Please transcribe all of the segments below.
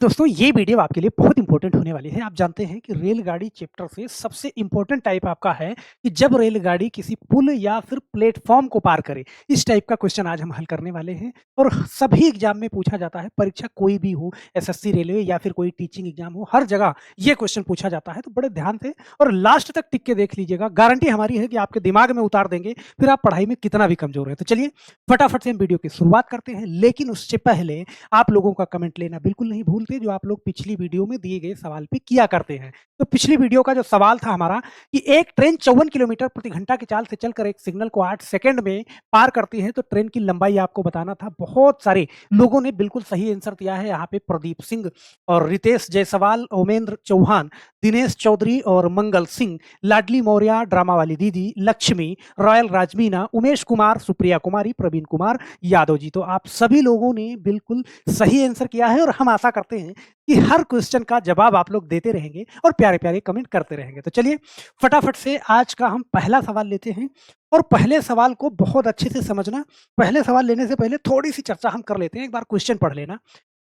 दोस्तों ये वीडियो आपके लिए बहुत इंपॉर्टेंट होने वाली है। आप जानते हैं कि रेलगाड़ी चैप्टर से सबसे इंपॉर्टेंट टाइप आपका है कि जब रेलगाड़ी किसी पुल या फिर प्लेटफॉर्म को पार करे। इस टाइप का क्वेश्चन आज हम हल करने वाले हैं और सभी एग्जाम में पूछा जाता है। परीक्षा कोई भी हो, एसएससी, रेलवे या फिर कोई टीचिंग एग्जाम हो, हर जगह ये क्वेश्चन पूछा जाता है। तो बड़े ध्यान से और लास्ट तक टिक के देख लीजिएगा। गारंटी हमारी है कि आपके दिमाग में उतार देंगे, फिर आप पढ़ाई में कितना भी कमजोर है। तो चलिए फटाफट से हम वीडियो की शुरुआत करते हैं, लेकिन उससे पहले आप लोगों का कमेंट लेना बिल्कुल नहीं भूलते, जो आप लोग पिछली वीडियो में दिए गए सवाल पे किया करते हैं। तो पिछली वीडियो का जो सवाल था हमारा कि एक ट्रेन 54 किलोमीटर प्रति घंटा की चाल से चलकर एक सिग्नल को 8 सेकंड में पार करती है, तो ट्रेन की लंबाई आपको बताना था। बहुत सारे लोगों ने बिल्कुल सही आंसर दिया है। यहाँ पे प्रदीप सिंह और रितेश जायसवाल, ओमेंद्र चौहान, दिनेश चौधरी और मंगल सिंह, लाडली मौर्य, ड्रामा वाली दीदी, लक्ष्मी, रॉयल राजमीना, उमेश कुमार, सुप्रिया कुमारी, प्रवीण कुमार यादव जी। तो आप सभी लोगों ने बिल्कुल सही आंसर किया है और हम आशा करते हैं कि हर क्वेश्चन का जवाब आप लोग देते रहेंगे और प्यारे प्यारे कमेंट करते रहेंगे। तो चलिए फटाफट से आज का हम पहला सवाल लेते हैं और पहले सवाल को बहुत अच्छे से समझना। पहले सवाल लेने से पहले थोड़ी सी चर्चा हम कर लेते हैं। एक बार क्वेश्चन पढ़ लेना।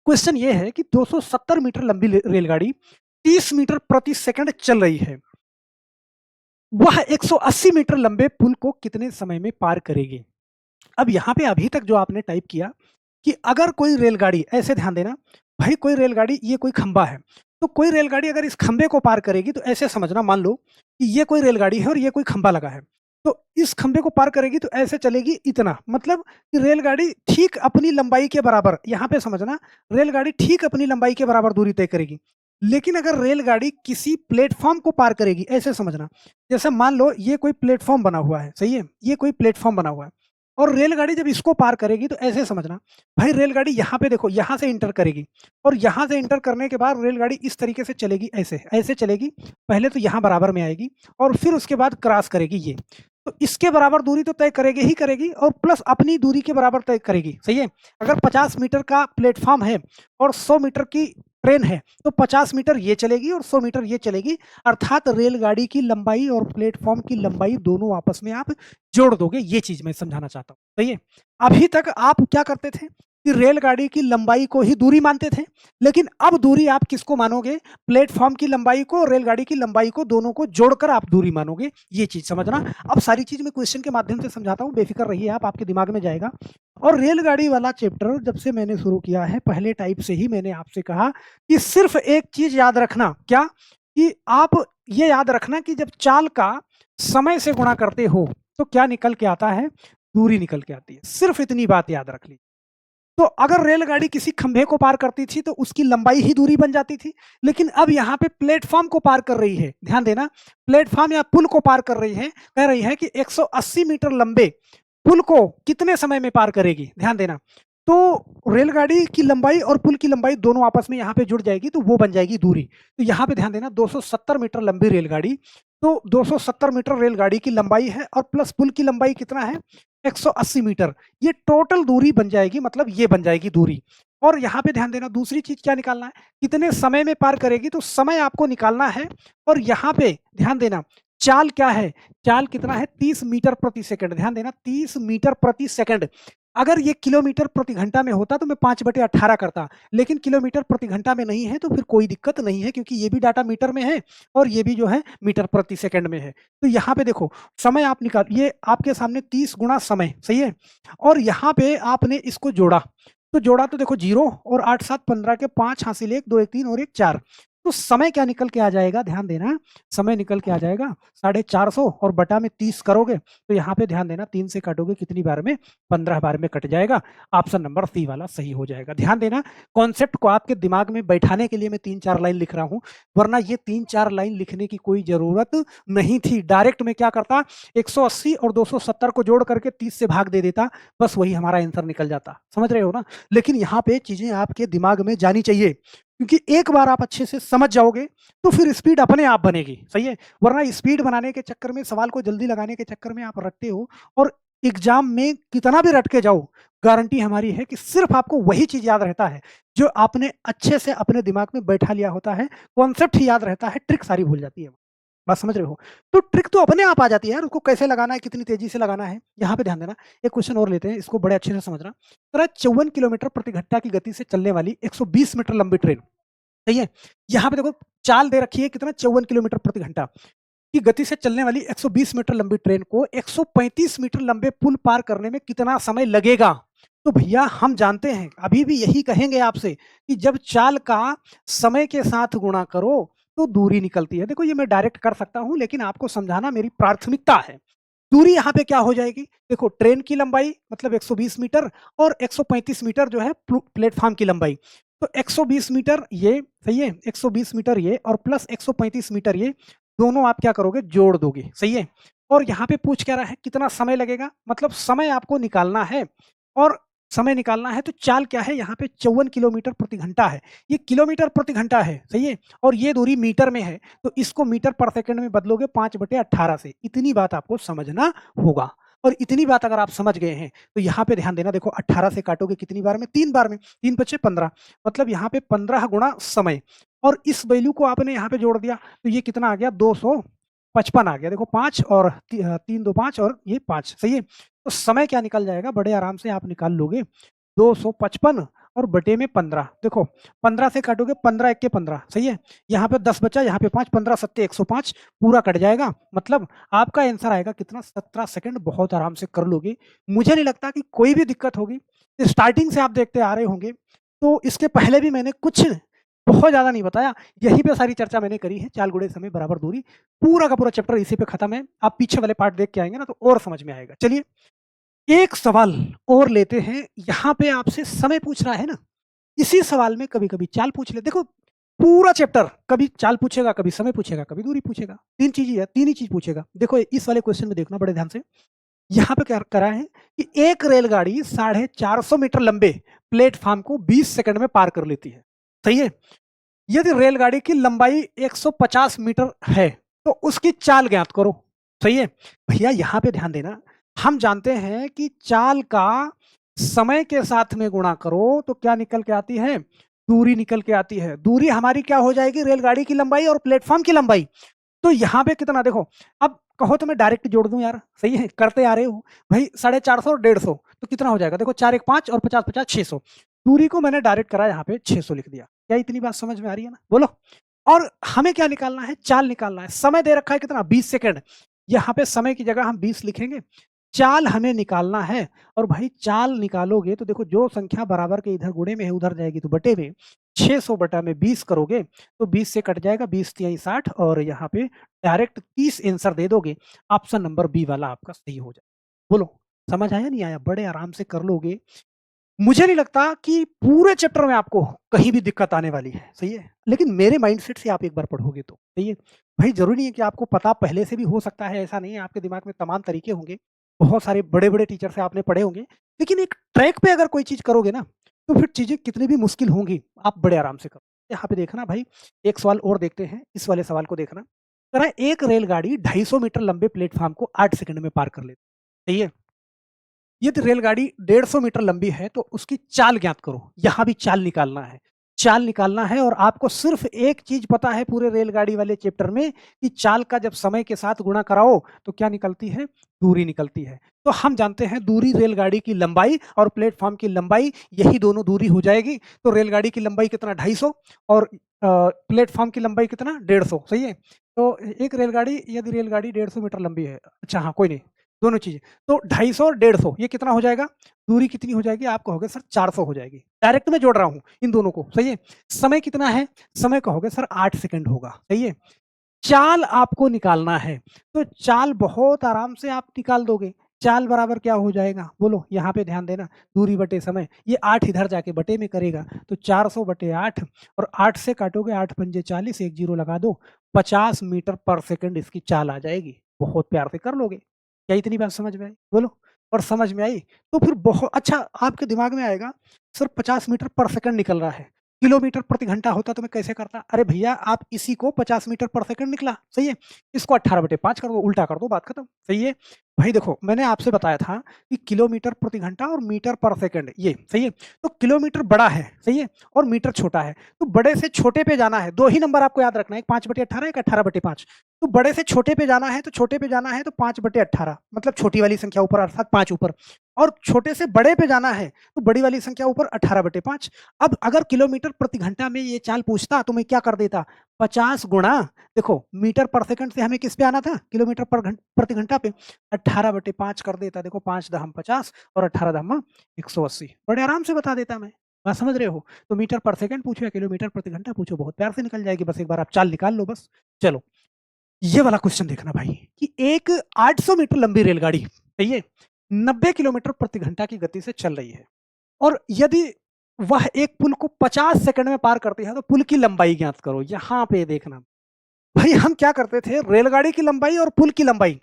क्वेश्चन ये है कि 270 मीटर लंबी रेलगाड़ी 30 मीटर प्रति सेकंड चल रही है। वह 180 मीटर लंबे पुल को कितने समय में पार करेगी? अब यहाँ पे अभी तक जो आपने टाइप किया कि अगर कोई रेलगाड़ी, ऐसे ध्यान देना भाई, कोई रेलगाड़ी, ये कोई खंबा है, तो कोई रेलगाड़ी अगर इस खंबे को पार करेगी तो ऐसे समझना, मान लो कि ये कोई रेलगाड़ी है और ये कोई खंबा लगा है, तो इस खंबे को पार करेगी तो ऐसे चलेगी इतना, मतलब कि रेलगाड़ी ठीक अपनी लंबाई के बराबर, यहाँ पे समझना, रेलगाड़ी ठीक अपनी लंबाई के बराबर दूरी तय करेगी। लेकिन अगर रेलगाड़ी किसी प्लेटफॉर्म को पार करेगी, ऐसे समझना, जैसे मान लो ये कोई प्लेटफॉर्म बना हुआ है, सही है, ये कोई प्लेटफॉर्म बना हुआ है और रेलगाड़ी जब इसको पार करेगी तो ऐसे समझना भाई, रेलगाड़ी यहाँ पे देखो, यहाँ से इंटर करेगी और यहाँ से इंटर करने के बाद रेलगाड़ी इस तरीके से चलेगी, ऐसे ऐसे चलेगी। पहले तो यहाँ बराबर में आएगी और फिर उसके बाद क्रॉस करेगी ये, तो इसके बराबर दूरी तो तय करेगी ही करेगी और प्लस अपनी दूरी के बराबर तय करेगी, सही है। अगर 50 मीटर का प्लेटफॉर्म है और 100 मीटर की ट्रेन है तो 50 मीटर ये चलेगी और 100 मीटर ये चलेगी, अर्थात रेलगाड़ी की लंबाई और प्लेटफॉर्म की लंबाई दोनों आपस में आप जोड़ दोगे। ये चीज मैं समझाना चाहता हूँ, सही है। अभी तक आप क्या करते थे कि रेलगाड़ी की लंबाई को ही दूरी मानते थे, लेकिन अब दूरी आप किसको मानोगे? प्लेटफॉर्म की लंबाई को और रेलगाड़ी की लंबाई को, दोनों को जोड़कर आप दूरी मानोगे। ये चीज समझना। अब सारी चीज मैं क्वेश्चन के माध्यम से समझाता हूँ, बेफिक्र रहिए आप, आपके दिमाग में जाएगा। और रेलगाड़ी वाला चैप्टर जब से मैंने शुरू किया है, पहले टाइप से ही मैंने आपसे कहा कि सिर्फ एक चीज याद रखना, क्या? कि आप ये याद रखना कि जब चाल का समय से गुणा करते हो तो क्या निकल के आता है? दूरी निकल के आती है। सिर्फ इतनी बात याद रख ली। तो अगर रेलगाड़ी किसी खंभे को पार करती थी तो उसकी लंबाई ही दूरी बन जाती थी, लेकिन अब यहाँ पे प्लेटफॉर्म को पार कर रही है, ध्यान देना, प्लेटफॉर्म या पुल को पार कर रही है, कह रही है कि 180 मीटर लंबे पुल को कितने समय में पार करेगी, ध्यान देना। तो रेलगाड़ी की लंबाई और पुल की लंबाई दोनों आपस में यहाँ पे जुड़ जाएगी तो वो बन जाएगी दूरी। तो यहाँ पे ध्यान देना, 270 मीटर लंबी रेलगाड़ी, तो 270 मीटर रेलगाड़ी की लंबाई है और प्लस पुल की लंबाई कितना है? 180 मीटर। ये टोटल दूरी बन जाएगी, मतलब ये बन जाएगी दूरी। और यहाँ पे ध्यान देना, दूसरी चीज क्या निकालना है? कितने समय में पार करेगी, तो समय आपको निकालना है। और यहाँ पे ध्यान देना, चाल क्या है? चाल कितना है? 30 मीटर प्रति सेकंड। ध्यान देना, 30 मीटर प्रति सेकंड। अगर ये किलोमीटर प्रति घंटा में होता तो मैं 5/18 करता, लेकिन किलोमीटर प्रति घंटा में नहीं है तो फिर कोई दिक्कत नहीं है, क्योंकि ये भी डाटा मीटर में है और ये भी जो है मीटर प्रति सेकंड में है। तो यहाँ पे देखो, समय आप निकाल, ये आपके सामने 30 गुणा समय, सही है। और यहाँ पे आपने इसको जोड़ा, तो जोड़ा तो देखो 0 और 8 7 15 के 5 हासिल 1 2 1 3 और 1 4। तो समय क्या निकल के आ जाएगा? ध्यान देना, समय निकल के आ जाएगा 450 और बटा में 30 करोगे तो यहाँ पे ध्यान देना, 3 से काटोगे कितनी बार में? 15 बार में कट जाएगा। ऑप्शन नंबर सी वाला सही हो जाएगा। ध्यान देना, कॉन्सेप्ट को आपके दिमाग में बैठाने के लिए मैं 3-4 लाइन लिख रहा हूँ, वरना ये 3-4 लाइन लिखने की कोई जरूरत नहीं थी। डायरेक्ट में क्या करता, 180 और 270 को जोड़ करके 30 से भाग दे देता, बस वही हमारा आंसर निकल जाता। समझ रहे हो ना? लेकिन यहाँ पे चीजें आपके दिमाग में जानी चाहिए, क्योंकि एक बार आप अच्छे से समझ जाओगे तो फिर स्पीड अपने आप बनेगी, सही है। वरना स्पीड बनाने के चक्कर में, सवाल को जल्दी लगाने के चक्कर में आप रटते हो, और एग्जाम में कितना भी रट के जाओ, गारंटी हमारी है कि सिर्फ आपको वही चीज याद रहता है जो आपने अच्छे से अपने दिमाग में बैठा लिया होता है। कॉन्सेप्ट ही याद रहता है, ट्रिक सारी भूल जाती है। बात समझ रहे हो? तो ट्रिक तो अपने आप आ जाती है यार, उसको कैसे लगाना है, कितनी तेजी से लगाना है। यहाँ पे ध्यान देना, एक क्वेश्चन और लेते हैं, इसको बड़े अच्छे से समझना। 54 किलोमीटर प्रति घंटा की गति से चलने वाली 120 मीटर लंबी ट्रेन सही है? यहाँ पे देखो चाल दे रखी है कितना 54 किलोमीटर प्रति घंटा की गति से चलने वाली 120 मीटर लंबी ट्रेन को 135 मीटर लंबे पुल पार करने में कितना समय लगेगा? तो भैया हम जानते हैं, अभी भी यही कहेंगे आपसे कि जब चाल का समय के साथ गुणा करो, तो दूरी निकलती है। देखो ये मैं डायरेक्ट कर सकता हूँ, लेकिन आपको समझाना मेरी प्राथमिकता है। दूरी यहाँ पे क्या हो जाएगी? देखो ट्रेन की लंबाई मतलब 120 मीटर और 135 मीटर जो है प्लेटफ़ॉर्म की लंबाई। तो 120 मीटर ये, सही है? 120 मीटर ये और प्लस 135 मीटर ये, दोनों आप क्या करोगे? जोड़ दोगे, सही है? और यहाँ पे पूछ क्या रहा है? कितना समय लगेगा? मतलब समय आपको निकालना है और समय निकालना है तो चाल क्या है? यहाँ पे 54 किलोमीटर प्रति घंटा है। ये किलोमीटर प्रति घंटा है, सही है? और ये दूरी मीटर में है, तो इसको मीटर पर सेकंड में बदलोगे 5/18 से। इतनी बात आपको समझना होगा और इतनी बात अगर आप समझ गए हैं, तो यहाँ पे ध्यान देना। देखो 18 से काटोगे कितनी बार में? 3 बार में, 3 पचे 15, मतलब यहाँ पे 15 गुणा समय और इस वैल्यू को आपने यहाँ पे जोड़ दिया, तो ये कितना आ गया? 255 आ गया। देखो 5 और 3 2 5 और ये 5, सही है? तो समय क्या निकल जाएगा? बड़े आराम से आप निकाल लोगे, 255 और बटे में 15। देखो 15 से काटोगे 15 एक के 15, सही है? यहाँ पे 10 बचा, यहाँ पे 5, 15 सत्ते 105 पूरा कट जाएगा। मतलब आपका आंसर आएगा कितना? 17 सेकंड। बहुत आराम से कर लोगे। मुझे नहीं लगता कि कोई भी दिक्कत होगी। स्टार्टिंग से आप देखते आ रहे होंगे, तो इसके पहले भी मैंने कुछ बहुत ज़्यादा नहीं बताया। यहीं पे सारी चर्चा मैंने करी है। चाल गुणे समय बराबर दूरी। पूरा का पूरा चैप्टर इसी पे खत्म है। आप पीछे वाले पार्ट देख के आएँगे ना तो और समझ में आएगा। चलिए एक सवाल और लेते हैं। यहाँ पे आपसे समय पूछ रहा है ना, इसी सवाल में कभी-कभी चाल पूछ ले। देखो पूरा चैप्टर कभी चाल पूछेगा, कभी समय पूछेगा, कभी दूरी पूछेगा। 3 चीज़ ही है, 3 ही चीज़ पूछेगा। देखो इस वाले क्वेश्चन में देखना बड़े ध्यान से। यहाँ पे क्या करा है कि एक रेलगाड़ी 450 मीटर लंबे प्लेटफ़ॉर्म को 20 सेकंड में पार कर लेती है। सही है? यदि रेलगाड़ी की लंबाई 150 मीटर है, तो उसकी चाल ज्ञात करो। सही है? भैया यहाँ पे ध्यान देना, हम जानते हैं कि चाल का समय के साथ में गुणा करो तो क्या निकल के आती है? दूरी निकल के आती है। दूरी हमारी क्या हो जाएगी? रेलगाड़ी की लंबाई और प्लेटफ़ॉर्म की लंबाई। तो यहाँ पे कितना देखो, अब कहो तो मैं डायरेक्ट जोड़ दूँ यार, सही है? करते आ रहे हो। भई 450 और 150 तो कितना हो जाएगा? देखो 4 1 5 और 50 50 600। दूरी को मैंने डायरेक्ट करा यहाँ पे 600 लिख दिया। क्या इतनी बात समझ में आ रही है ना? बोलो। और हमें क्या निकालना है? चाल निकालना है। समय दे रखा है कितना? 20 सेकंड। यहाँ पे समय की जगह हम 20 लिखेंगे। चाल हमें निकालना है और भाई चाल निकालोगे तो देखो जो संख्या बराबर के इधर गुणे में है उधर जाएगी तो बटे में। 600 बटा में 20 करोगे तो 20 से कट जाएगा, 20 तिहाई 60 और यहाँ पे डायरेक्ट 30 आंसर दे दोगे। ऑप्शन नंबर बी वाला आपका सही हो जाए। बोलो समझ आया नहीं आया? बड़े आराम से कर लोगे। मुझे नहीं लगता कि पूरे चैप्टर में आपको कहीं भी दिक्कत आने वाली है, सही है? लेकिन मेरे माइंडसेट से आप एक बार पढ़ोगे तो, सही है? भाई ज़रूरी नहीं है कि आपको पता पहले से भी हो सकता है, ऐसा नहीं है, आपके दिमाग में तमाम तरीके होंगे। बहुत सारे बड़े-बड़े टीचर से आपने पढ़े होंगे, लेकिन एक ट्रैक पे अगर कोई चीज़ करोगे ना, तो फिर चीज़ें कितनी भी मुश्किल होंगी, आप बड़े आराम से करो। यहाँ पे देखना भाई, एक सवाल और देखते हैं, इस वाले सवाल को देखना। कह रहा है एक रेलगाड़ी 250 मीटर लंबे प्लेटफ़ॉर्म को 8 सेकंड में पार कर लेती है, सही है? यदि रेलगाड़ी 150 मीटर लंबी है तो उसकी चाल ज्ञात करो। यहाँ भी चाल निकालना है। चाल निकालना है और आपको सिर्फ़ एक चीज़ पता है पूरे रेलगाड़ी वाले चैप्टर में कि चाल का जब समय के साथ गुणा कराओ तो क्या निकलती है? दूरी निकलती है। तो हम जानते हैं दूरी रेलगाड़ी की लंबाई और प्लेटफ़ॉर्म की लंबाई, यही दोनों दूरी हो जाएगी। तो रेलगाड़ी की लंबाई कितना? 250 और प्लेटफ़ॉर्म की लंबाई कितना? 150, सही है? तो एक रेलगाड़ी यदि रेलगाड़ी 150 मीटर लंबी है, अच्छा हाँ, कोई नहीं। दोनों चीज़ें। तो 250 और 150 ये कितना हो जाएगा? दूरी कितनी हो जाएगी? आप कहोगे सर 400 हो जाएगी। डायरेक्ट मैं जोड़ रहा हूँ इन दोनों को, सही है? समय कितना है? समय कहोगे सर 8 सेकंड होगा, सही है? चाल आपको निकालना है, तो चाल बहुत आराम से आप निकाल दोगे। चाल बराबर क्या हो जाएगा? बोलो, यहाँ पे ध्यान देना, दूरी बटे समय। ये 8 इधर जाके बटे में करेगा, तो 400 बटे 8 और 8 से काटोगे 8 पंजे 40, 1 जीरो लगा दो, 50 मीटर पर सेकंड इसकी चाल आ जाएगी। बहुत प्यार से कर लोगे। क्या इतनी बात समझ में आई? बोलो। और समझ में आई, तो फिर अच्छा आपके दिमाग में आएगा, सर 50 मीटर पर सेकंड निकल रहा है। किलोमीटर प्रति घंटा होता तो मैं कैसे करता? अरे भैया आप इसी को 50 मीटर पर सेकंड निकला, सही है? इसको 18/5 कर दो, उल्टा कर दो, बात खत्म, सही है? भाई देखो मैंने आपसे बताया था कि किलोमीटर प्रति घंटा और मीटर पर सेकंड ये, सही है? तो किलोमीटर बड़ा है, सही है? और मीटर छोटा है, तो बड़े से छोटे पे जाना है। 2 ही नंबर आपको याद रखना है, एक 5/18 एक 18/5। तो बड़े से छोटे पे जाना है तो छोटे पे जाना है तो 5/18 मतलब छोटी वाली संख्या ऊपर अर्थात 5 ऊपर और छोटे से बड़े पे जाना है तो बड़ी वाली संख्या ऊपर 18/5। अब अगर किलोमीटर प्रति घंटा में ये चाल पूछता तो मैं क्या कर देता, 50 गुणा, देखो मीटर पर सेकंड से हमें किस पे आना था, किलोमीटर प्रति घंटा पे, 18/5 कर देता। देखो 5 दहम 50 और 18 दहम 180, बड़े आराम से बता देता मैं। बात समझ रहे हो? तो मीटर पर सेकंड पूछो या किलोमीटर प्रति घंटा पूछो, बहुत प्यार से निकल जाएगी, बस एक बार आप चाल निकाल लो बस। चलो ये वाला क्वेश्चन देखना भाई, कि एक 800 मीटर लंबी रेलगाड़ी, सही है, 90 किलोमीटर प्रति घंटा की गति से चल रही है, और यदि वह एक पुल को 50 सेकंड में पार करती है तो पुल की लंबाई ज्ञात करो। यहाँ पे देखना भाई, हम क्या करते थे, रेलगाड़ी की लंबाई और पुल की लंबाई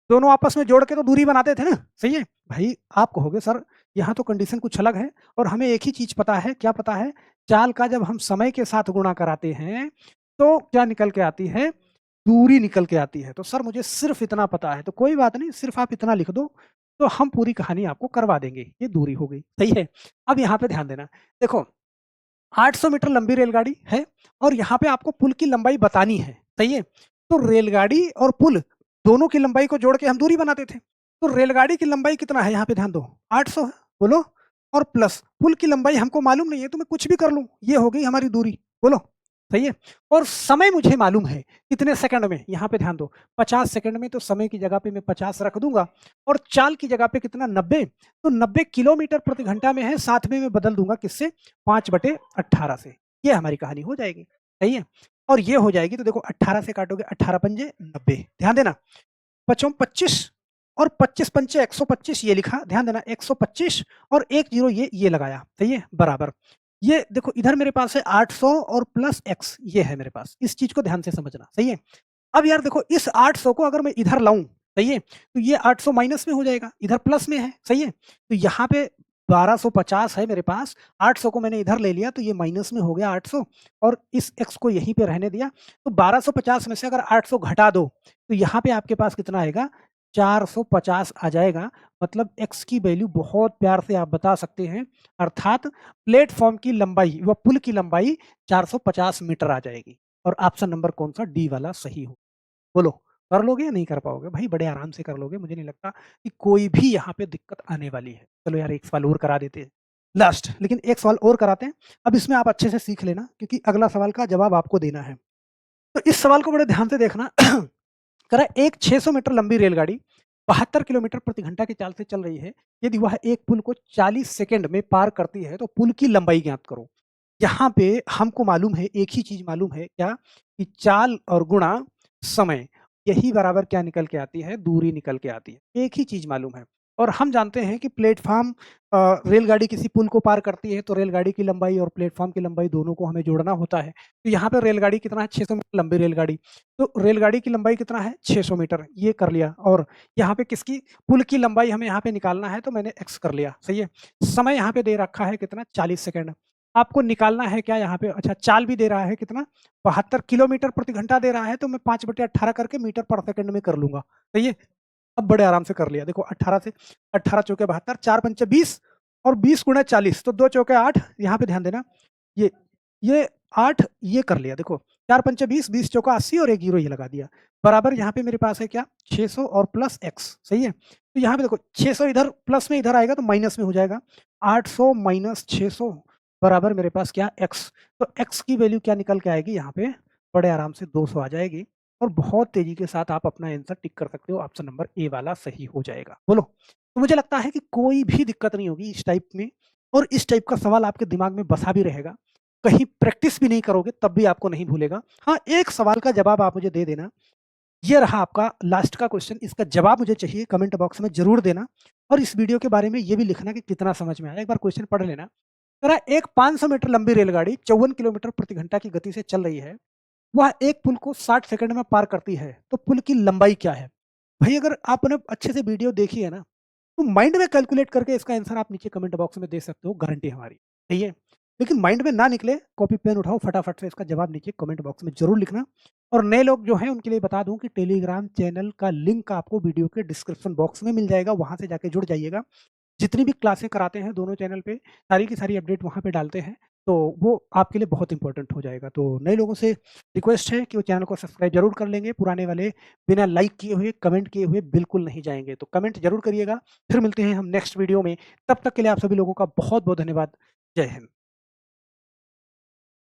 दोनों आपस में जोड़ के तो दूरी बनाते थे ना, सही है भाई। आप कहोगे सर यहाँ तो कंडीशन कुछ अलग है, और हमें एक ही चीज पता है, क्या पता है, चाल का जब हम समय के साथ गुणा कराते हैं तो क्या निकल के आती है, दूरी निकल के आती है। तो सर मुझे सिर्फ इतना पता है, तो कोई बात नहीं, सिर्फ आप इतना लिख दो तो हम पूरी कहानी आपको करवा देंगे। ये दूरी हो गई, सही है। अब यहाँ पे ध्यान देना, देखो 800 मीटर लंबी रेलगाड़ी है और यहाँ पे आपको पुल की लंबाई बतानी है, सही है। तो रेलगाड़ी और पुल दोनों की लंबाई को जोड़ के हम दूरी बनाते थे। तो रेलगाड़ी की लंबाई कितना है, यहाँ पे ध्यान दो, 800 है, बोलो, और प्लस पुल की लंबाई हमको मालूम नहीं है तो मैं कुछ भी कर लूं, ये हो गई हमारी दूरी, बोलो, सही है। और समय मुझे मालूम है कितने सेकंड में, यहाँ पे ध्यान दो, 50 सेकंड में, तो समय की जगह पे मैं 50 रख दूंगा, और चाल की जगह पे कितना, 90, तो 90 किलोमीटर प्रति घंटा में है, साथ में मैं बदल दूंगा किससे, 5/18 से। ये हमारी कहानी हो जाएगी, सही है। और ये हो जाएगी तो देखो 18 से काटोगे, 18 पंजे 90, ध्यान देना, 5 25 और 25 पंचे 125, ये लिखा, ध्यान देना, 125 और एक जीरो ये लगाया, सही है, बराबर। ये देखो इधर मेरे पास है 800 और प्लस x, ये है मेरे पास, इस चीज को ध्यान से समझना, सही है। अब यार देखो इस 800 को अगर मैं इधर लाऊं, सही है, तो ये 800 माइनस में हो जाएगा, इधर प्लस में है, सही है। तो यहाँ पे 1250 है मेरे पास, 800 को मैंने इधर ले लिया तो ये माइनस में हो गया 800, और इस x को यहीं पे रहने दिया। तो 1250 में से अगर 800 घटा दो तो यहाँ पे आपके पास कितना आएगा, 450 आ जाएगा। मतलब x की वैल्यू बहुत प्यार से आप बता सकते हैं, अर्थात प्लेटफॉर्म की लंबाई व पुल की लंबाई 450 मीटर आ जाएगी। और ऑप्शन नंबर कौन सा, डी वाला सही हो। बोलो कर लोगे या नहीं कर पाओगे भाई, बड़े आराम से कर लोगे, मुझे नहीं लगता कि कोई भी यहाँ पे दिक्कत आने वाली है। चलो यार एक सवाल और करा देते हैं लास्ट, लेकिन एक सवाल और कराते हैं। अब इसमें आप अच्छे से सीख लेना क्योंकि अगला सवाल का जवाब आपको देना है। तो इस सवाल को बड़े ध्यान से देखना। करा एक 600 मीटर लंबी रेलगाड़ी 72 किलोमीटर प्रति घंटा की चाल से चल रही है। यदि वह एक पुल को 40 सेकंड में पार करती है तो पुल की लंबाई ज्ञात करो। यहाँ पे हमको मालूम है, एक ही चीज मालूम है, क्या, कि चाल और गुणा समय, यही बराबर क्या निकल के आती है, दूरी निकल के आती है। एक ही चीज मालूम है। और हम जानते हैं कि प्लेटफॉर्म, रेलगाड़ी किसी पुल को पार करती है तो रेलगाड़ी की लंबाई और प्लेटफॉर्म की लंबाई दोनों को हमें जोड़ना होता है। तो यहाँ पे रेलगाड़ी कितना है, 600 मीटर लंबी रेलगाड़ी, तो रेलगाड़ी की लंबाई कितना है, 600 मीटर, ये कर लिया। और यहाँ पे किसकी, पुल की लंबाई हमें यहाँ पे निकालना है तो मैंने एक्स कर लिया, सही है। समय यहाँ पे दे रखा है कितना, 40 सेकंड। आपको निकालना है क्या यहाँ पे, अच्छा चाल भी दे रहा है कितना, 72 किलोमीटर प्रति घंटा दे रहा है, तो मैं 5/18 करके मीटर पर सेकंड में कर लूंगा, सही है। अब बड़े आराम से कर लिया, देखो 18 से 18 चौके 72, 4 पंचे 20 और 20 गुणा 40, तो 2 चौके 8, यहाँ पे ध्यान देना, ये ये 8, ये कर लिया, देखो 4 पंचे 20, 20 चौका 80 और एक जीरो ये लगा दिया, बराबर। यहाँ पे मेरे पास है क्या, 600 और प्लस x, सही है। तो यहाँ पे देखो 600 इधर प्लस में इधर आएगा तो माइनस में हो जाएगा, 800 माइनस 600 बराबर मेरे पास क्या, x। तो x की वैल्यू क्या निकल के आएगी, यहाँ पे बड़े आराम से 200 आ जाएगी। और बहुत तेजी के साथ आप अपना आंसर टिक कर सकते हो, ऑप्शन नंबर ए वाला सही हो जाएगा। बोलो, तो मुझे लगता है कि कोई भी दिक्कत नहीं होगी इस टाइप में, और इस टाइप का सवाल आपके दिमाग में बसा भी रहेगा, कहीं प्रैक्टिस भी नहीं करोगे तब भी आपको नहीं भूलेगा। हाँ, एक सवाल का जवाब आप मुझे दे देना, ये रहा आपका लास्ट का क्वेश्चन, इसका जवाब मुझे चाहिए, कमेंट बॉक्स में जरूर देना। और इस वीडियो के बारे में ये भी लिखना कि कितना समझ में आया, एक बार क्वेश्चन पढ़ लेना। जरा एक 500 मीटर लंबी रेलगाड़ी 54 किलोमीटर प्रति घंटा की गति से चल रही है, वह एक पुल को 60 सेकंड में पार करती है, तो पुल की लंबाई क्या है। भाई अगर आपने अच्छे से वीडियो देखी है ना, तो माइंड में कैलकुलेट करके इसका आंसर आप नीचे कमेंट बॉक्स में दे सकते हो, गारंटी हमारी, सही है। लेकिन माइंड में ना निकले, कॉपी पेन उठाओ, फटाफट से इसका जवाब नीचे कमेंट बॉक्स में जरूर लिखना। और नए लोग जो हैं उनके लिए बता दूं कि टेलीग्राम चैनल का लिंक आपको वीडियो के डिस्क्रिप्शन बॉक्स में मिल जाएगा, वहां से जाके जुड़ जाइएगा। जितनी भी क्लासें कराते हैं दोनों चैनल पे, सारी की सारी अपडेट वहां पे डालते हैं। तो वो आपके लिए बहुत इम्पोर्टेंट हो जाएगा। तो नए लोगों से रिक्वेस्ट है कि वो चैनल को सब्सक्राइब ज़रूर कर लेंगे, पुराने वाले बिना लाइक किए हुए, कमेंट किए हुए बिल्कुल नहीं जाएँगे। तो कमेंट ज़रूर करिएगा, फिर मिलते हैं हम नेक्स्ट वीडियो में, तब तक के लिए आप सभी लोगों का बहुत-बहुत धन्यवाद। जय हिंद।